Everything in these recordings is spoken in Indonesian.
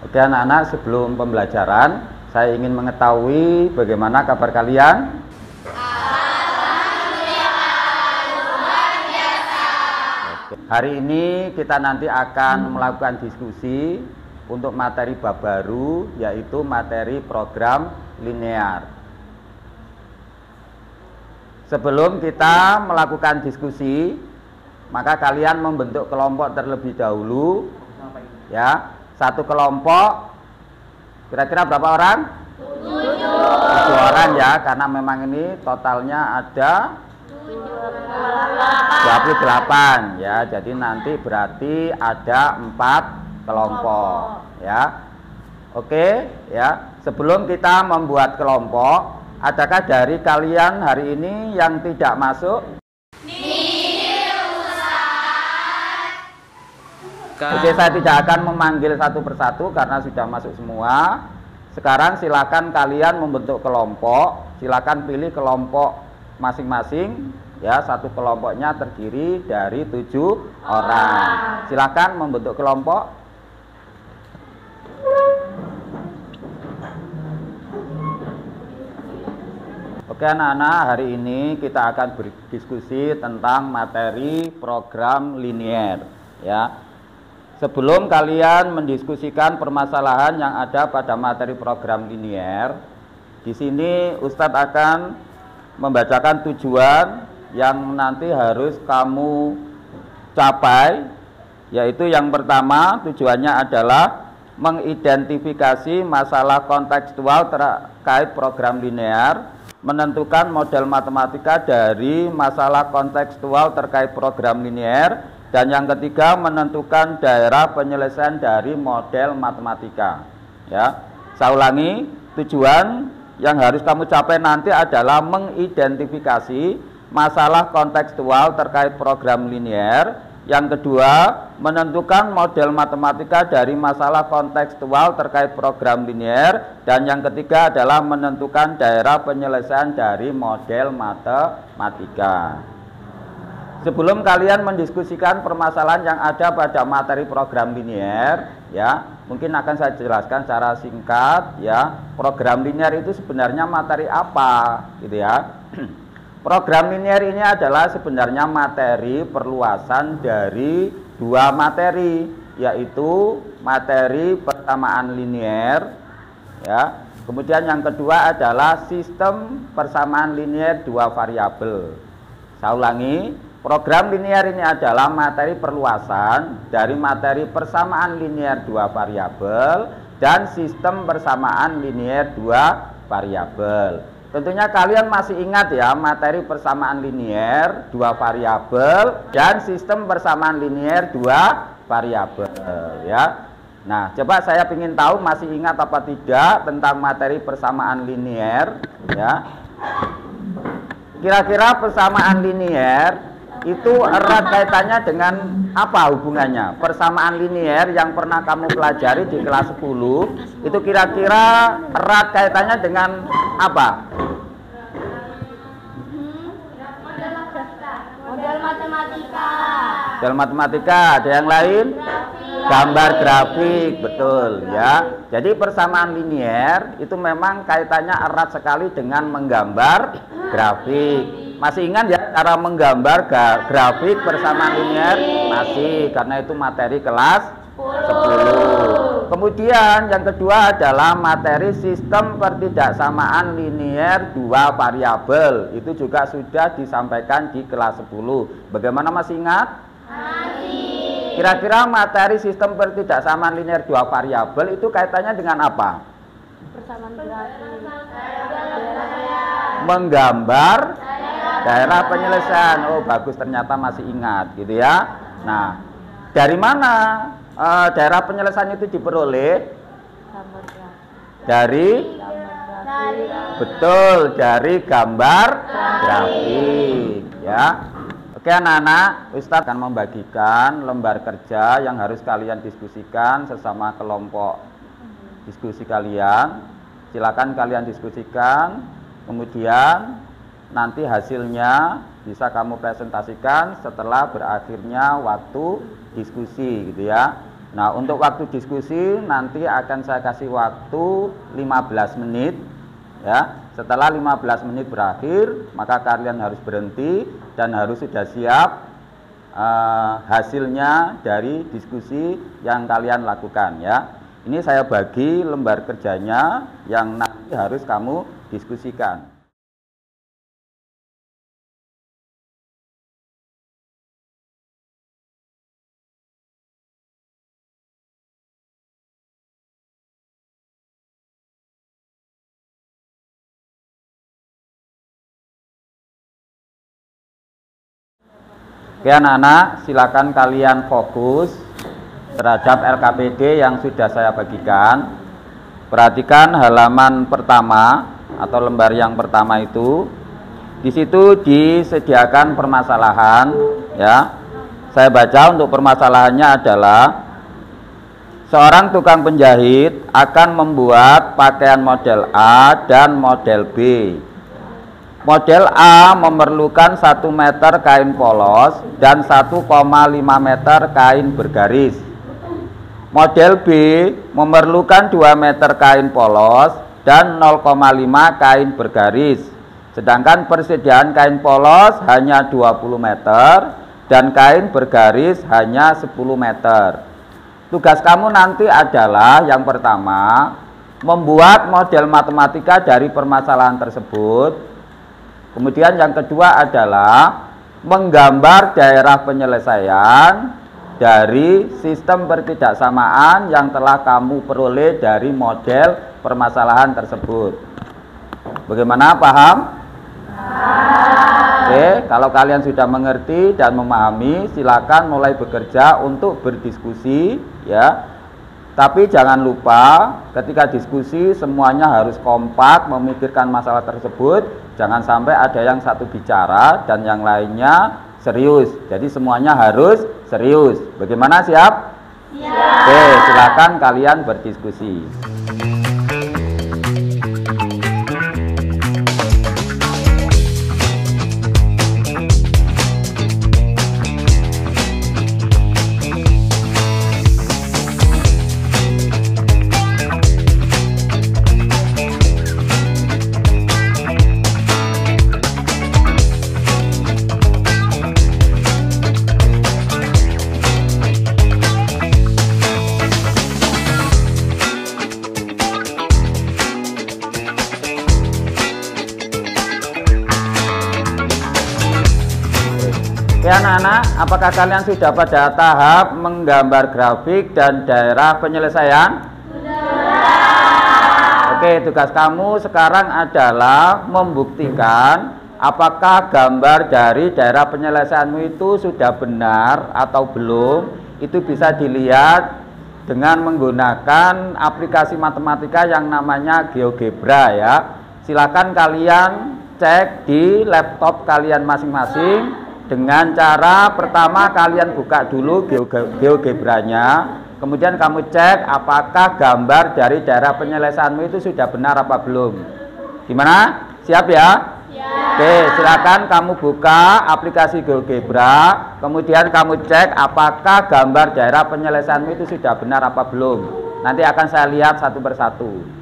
Oke anak-anak, sebelum pembelajaran saya ingin mengetahui bagaimana kabar kalian. Oke. Hari ini kita nanti akan melakukan diskusi untuk materi bab baru, yaitu materi program linear. Sebelum kita melakukan diskusi, maka kalian membentuk kelompok terlebih dahulu, ya. Satu kelompok kira-kira berapa orang? 7 orang ya, karena memang ini totalnya ada 28 ya. Jadi nanti berarti ada 4 kelompok ya. Oke ya. Sebelum kita membuat kelompok, adakah dari kalian hari ini yang tidak masuk? Oke, saya tidak akan memanggil satu persatu karena sudah masuk semua. Sekarang silakan kalian membentuk kelompok. Silakan pilih kelompok masing-masing. Ya, satu kelompoknya terdiri dari 7 orang. Silakan membentuk kelompok. Oke anak-anak, hari ini kita akan berdiskusi tentang materi program linear. Ya. Sebelum kalian mendiskusikan permasalahan yang ada pada materi program linear, di sini Ustadz akan membacakan tujuan yang nanti harus kamu capai, yaitu yang pertama tujuannya adalah mengidentifikasi masalah kontekstual terkait program linear, menentukan model matematika dari masalah kontekstual terkait program linear, dan yang ketiga menentukan daerah penyelesaian dari model matematika. Ya, saya ulangi, tujuan yang harus kamu capai nanti adalah mengidentifikasi masalah kontekstual terkait program linear. Yang kedua, menentukan model matematika dari masalah kontekstual terkait program linear. Dan yang ketiga adalah menentukan daerah penyelesaian dari model matematika. Sebelum kalian mendiskusikan permasalahan yang ada pada materi program linear, ya, mungkin akan saya jelaskan secara singkat, ya. Program linear itu sebenarnya materi apa, gitu ya. Program linear ini adalah sebenarnya materi perluasan dari 2 materi, yaitu materi persamaan linear, ya. Kemudian yang kedua adalah sistem persamaan linear 2 variabel. Saya ulangi. Program linear ini adalah materi perluasan dari materi persamaan linear 2 variabel dan sistem persamaan linear 2 variabel. Tentunya kalian masih ingat ya, materi persamaan linear 2 variabel dan sistem persamaan linear 2 variabel ya. Nah, coba saya ingin tahu masih ingat apa tidak tentang materi persamaan linear ya. Kira-kira persamaan linear itu erat kaitannya dengan apa hubungannya? Persamaan linear yang pernah kamu pelajari di kelas 10 itu kira-kira erat kaitannya dengan apa? Model matematika. Model matematika, ada yang lain? Gambar grafik, betul ya. Jadi persamaan linear itu memang kaitannya erat sekali dengan menggambar grafik. Masih ingat ya cara menggambar grafik persamaan linear? Masih, karena itu materi kelas 10. Kemudian yang kedua adalah materi sistem pertidaksamaan linear 2 variabel. Itu juga sudah disampaikan di kelas 10. Bagaimana, masih ingat? Masih. Kira-kira materi sistem pertidaksamaan linear 2 variabel itu kaitannya dengan apa? Persamaan grafik. Menggambar daerah penyelesaian. Oh bagus, ternyata masih ingat gitu ya. Nah, dari mana daerah penyelesaian itu diperoleh? Gambar grafik. Dari Betul, dari gambar grafik ya. Oke anak-anak, Ustadz akan membagikan lembar kerja yang harus kalian diskusikan sesama kelompok diskusi kalian. Silakan kalian diskusikan, kemudian nanti hasilnya bisa kamu presentasikan setelah berakhirnya waktu diskusi gitu ya. Nah, untuk waktu diskusi nanti akan saya kasih waktu 15 menit ya. Setelah 15 menit berakhir, maka kalian harus berhenti dan harus sudah siap hasilnya dari diskusi yang kalian lakukan ya. Ini saya bagi lembar kerjanya yang nanti harus kamu diskusikan. Oke anak-anak, silakan kalian fokus terhadap LKPD yang sudah saya bagikan. Perhatikan halaman pertama atau lembar yang pertama itu. Di situ disediakan permasalahan ya. Saya baca untuk permasalahannya adalah seorang tukang penjahit akan membuat pakaian model A dan model B. Model A memerlukan 1 meter kain polos dan 1,5 meter kain bergaris. Model B memerlukan 2 meter kain polos dan 0,5 kain bergaris. Sedangkan persediaan kain polos hanya 20 meter dan kain bergaris hanya 10 meter. Tugas kamu nanti adalah yang pertama, membuat model matematika dari permasalahan tersebut. Kemudian yang kedua adalah menggambar daerah penyelesaian dari sistem pertidaksamaan yang telah kamu peroleh dari model permasalahan tersebut. Bagaimana, paham? Oke, kalau kalian sudah mengerti dan memahami, silakan mulai bekerja untuk berdiskusi ya. Tapi jangan lupa ketika diskusi semuanya harus kompak memikirkan masalah tersebut. Jangan sampai ada yang satu bicara dan yang lainnya serius. Jadi semuanya harus serius. Bagaimana, siap? Siap. Oke, silakan kalian berdiskusi. Oke anak-anak, apakah kalian sudah pada tahap menggambar grafik dan daerah penyelesaian? Sudah. Oke, tugas kamu sekarang adalah membuktikan apakah gambar dari daerah penyelesaianmu itu sudah benar atau belum. Itu bisa dilihat dengan menggunakan aplikasi matematika yang namanya GeoGebra ya. Silakan kalian cek di laptop kalian masing-masing. Dengan cara pertama kalian buka dulu GeoGebranya, kemudian kamu cek apakah gambar dari daerah penyelesaianmu itu sudah benar apa belum. Gimana? Siap ya? Siap. Oke, silakan kamu buka aplikasi GeoGebra, kemudian kamu cek apakah gambar daerah penyelesaianmu itu sudah benar apa belum. Nanti akan saya lihat satu persatu.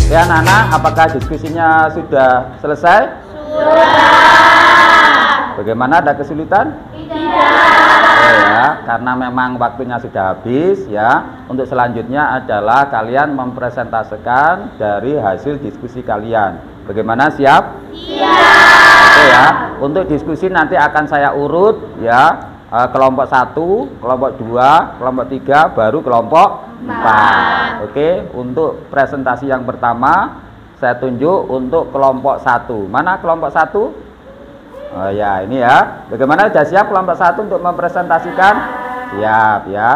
Ya anak-anak, apakah diskusinya sudah selesai? Sudah. Bagaimana, ada kesulitan? Tidak. ya, karena memang waktunya sudah habis ya. Untuk selanjutnya adalah kalian mempresentasikan dari hasil diskusi kalian. Bagaimana, siap? Siap. Oke ya. Untuk diskusi nanti akan saya urut ya. Kelompok 1, kelompok 2, kelompok 3, baru kelompok 4. Oke, untuk presentasi yang pertama saya tunjuk untuk kelompok 1. Mana kelompok 1? Oh ya, ini ya. Bagaimana, sudah siap kelompok 1 untuk mempresentasikan? Siap ya.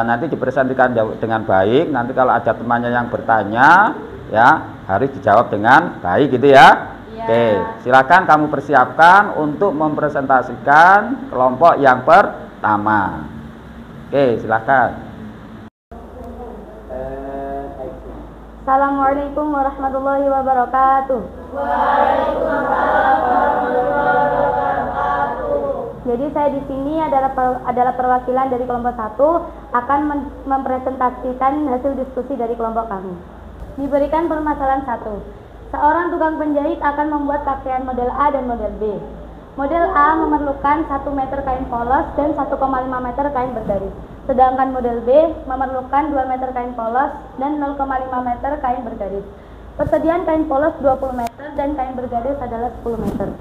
Nanti dipresentasikan dengan baik. Nanti kalau ada temannya yang bertanya ya, harus dijawab dengan baik gitu ya. Oke, silakan kamu persiapkan untuk mempresentasikan kelompok yang pertama. Oke, silakan. Assalamualaikum warahmatullahi wabarakatuh. Waalaikumsalam warahmatullahi wabarakatuh. Jadi saya di sini adalah perwakilan dari kelompok 1 akan mempresentasikan hasil diskusi dari kelompok kami. Diberikan permasalahan 1. Seorang tukang penjahit akan membuat pakaian model A dan model B. Model A memerlukan 1 meter kain polos dan 1,5 meter kain bergaris. Sedangkan model B memerlukan 2 meter kain polos dan 0,5 meter kain bergaris. Persediaan kain polos 20 meter dan kain bergaris adalah 10 meter.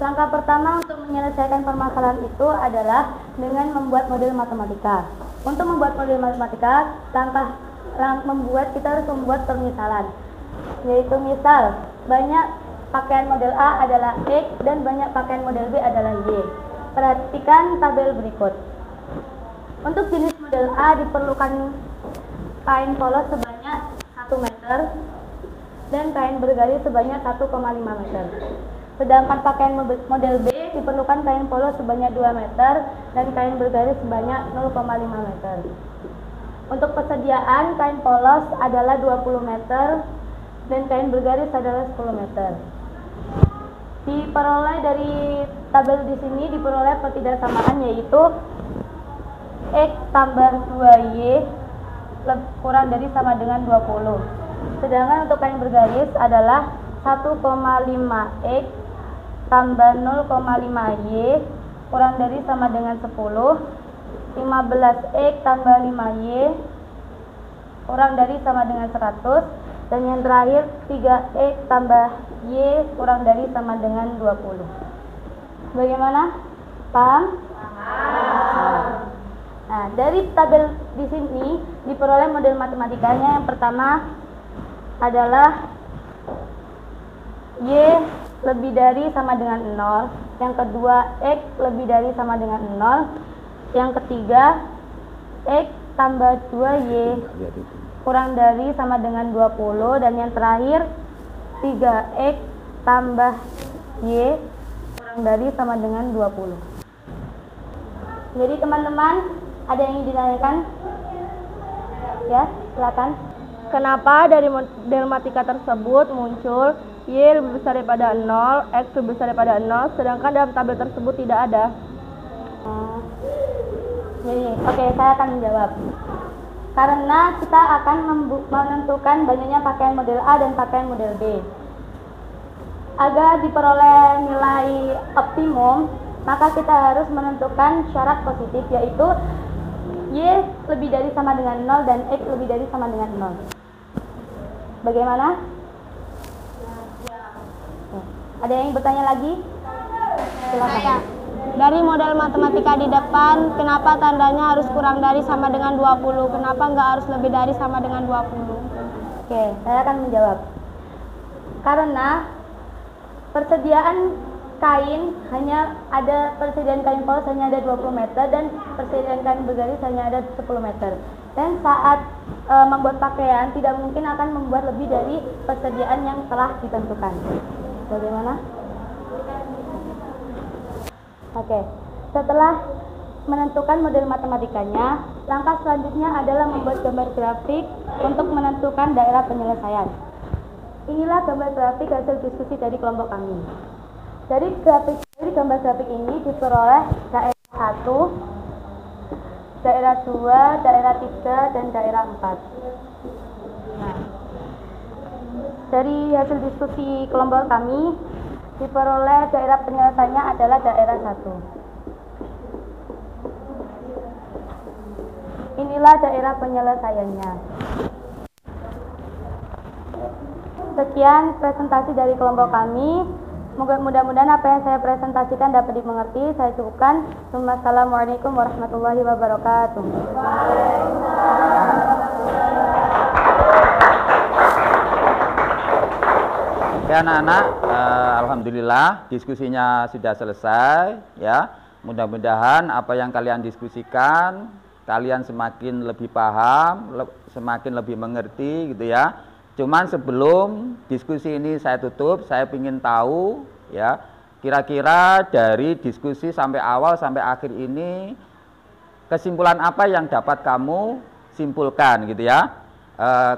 Langkah pertama untuk menyelesaikan permasalahan itu adalah dengan membuat model matematika. Untuk membuat model matematika, kita harus membuat permisalan. Yaitu misal, banyak pakaian model A adalah X dan banyak pakaian model B adalah Y. Perhatikan tabel berikut. Untuk jenis model A diperlukan kain polos sebanyak 1 meter dan kain bergaris sebanyak 1,5 meter. Sedangkan pakaian model B diperlukan kain polos sebanyak 2 meter dan kain bergaris sebanyak 0,5 meter. Untuk persediaan kain polos adalah 20 meter dan kain bergaris adalah 10 meter. Diperoleh dari tabel di sini diperoleh pertidaksamaan, yaitu X tambah 2Y kurang dari sama dengan 20. Sedangkan untuk kain bergaris adalah 1,5X tambah 0,5Y kurang dari sama dengan 10. 15X tambah 5Y kurang dari sama dengan 100. Dan yang terakhir 3X tambah Y kurang dari sama dengan 20. Bagaimana? Paham? Nah, dari tabel di sini diperoleh model matematikanya. Yang pertama adalah Y lebih dari sama dengan 0. Yang kedua, X lebih dari sama dengan 0. Yang ketiga, X tambah 2Y kurang dari sama dengan 20. Dan yang terakhir 3X tambah Y kurang dari sama dengan 20. Jadi teman-teman, ada yang ingin ditanyakan? Ya, silakan. Kenapa dari model matematika tersebut muncul Y lebih besar daripada 0, X lebih besar daripada 0, sedangkan dalam tabel tersebut tidak ada? Jadi, oke, saya akan menjawab. Karena kita akan menentukan banyaknya pakaian model A dan pakaian model B. Agar diperoleh nilai optimum, maka kita harus menentukan syarat positif, yaitu Y lebih dari sama dengan 0 dan X lebih dari sama dengan 0. Bagaimana? Ada yang bertanya lagi? Silakan. Dari model matematika di depan, kenapa tandanya harus kurang dari sama dengan 20? Kenapa nggak harus lebih dari sama dengan 20? Oke, saya akan menjawab. Karena persediaan kain persediaan kain polos hanya ada 20 meter dan persediaan kain bergaris hanya ada 10 meter. Dan saat membuat pakaian tidak mungkin akan membuat lebih dari persediaan yang telah ditentukan. Bagaimana? Oke, setelah menentukan model matematikanya, langkah selanjutnya adalah membuat gambar grafik untuk menentukan daerah penyelesaian. Inilah gambar grafik hasil diskusi dari kelompok kami. Dari gambar grafik ini diperoleh daerah 1, daerah 2, daerah 3, dan daerah 4. Nah, dari hasil diskusi kelompok kami diperoleh daerah penyelesaiannya adalah daerah 1. Inilah daerah penyelesaiannya. Sekian presentasi dari kelompok kami. Mudah-mudahan apa yang saya presentasikan dapat dimengerti. Saya cukupkan. Wassalamualaikum warahmatullahi wabarakatuh. Oke anak-anak, alhamdulillah diskusinya sudah selesai ya. Mudah-mudahan apa yang kalian diskusikan kalian semakin lebih paham, semakin lebih mengerti gitu ya. Cuman sebelum diskusi ini saya tutup, saya ingin tahu ya, kira-kira dari diskusi sampai awal sampai akhir ini kesimpulan apa yang dapat kamu simpulkan gitu ya.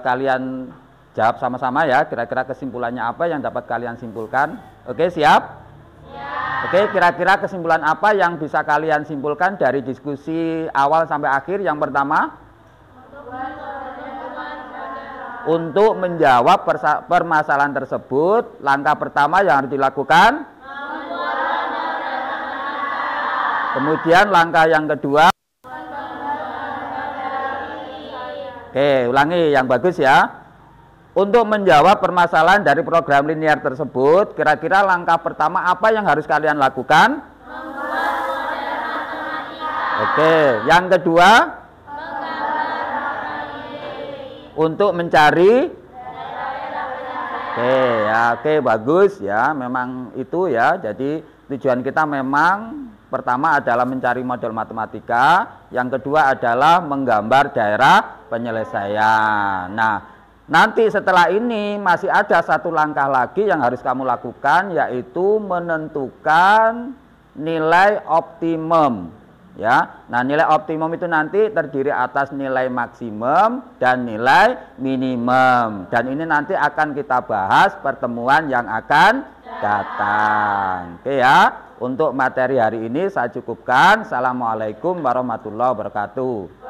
Kalian jawab sama-sama ya, kira-kira kesimpulannya apa yang dapat kalian simpulkan. Oke, siap? Siap. Oke, kira-kira kesimpulan apa yang bisa kalian simpulkan dari diskusi awal sampai akhir? Yang pertama, untuk menjawab permasalahan tersebut, langkah pertama yang harus dilakukan, kemudian langkah yang kedua, oke, ulangi yang bagus ya. Untuk menjawab permasalahan dari program linear tersebut, kira-kira langkah pertama apa yang harus kalian lakukan? Oke, yang kedua, untuk mencari oke, bagus ya, memang itu ya. Jadi tujuan kita memang pertama adalah mencari model matematika, yang kedua adalah menggambar daerah penyelesaian. Nah, nanti setelah ini masih ada satu langkah lagi yang harus kamu lakukan, yaitu menentukan nilai optimum. Ya, nah nilai optimum itu nanti terdiri atas nilai maksimum dan nilai minimum. Dan ini nanti akan kita bahas pertemuan yang akan datang. Oke ya, untuk materi hari ini saya cukupkan. Assalamualaikum warahmatullahi wabarakatuh.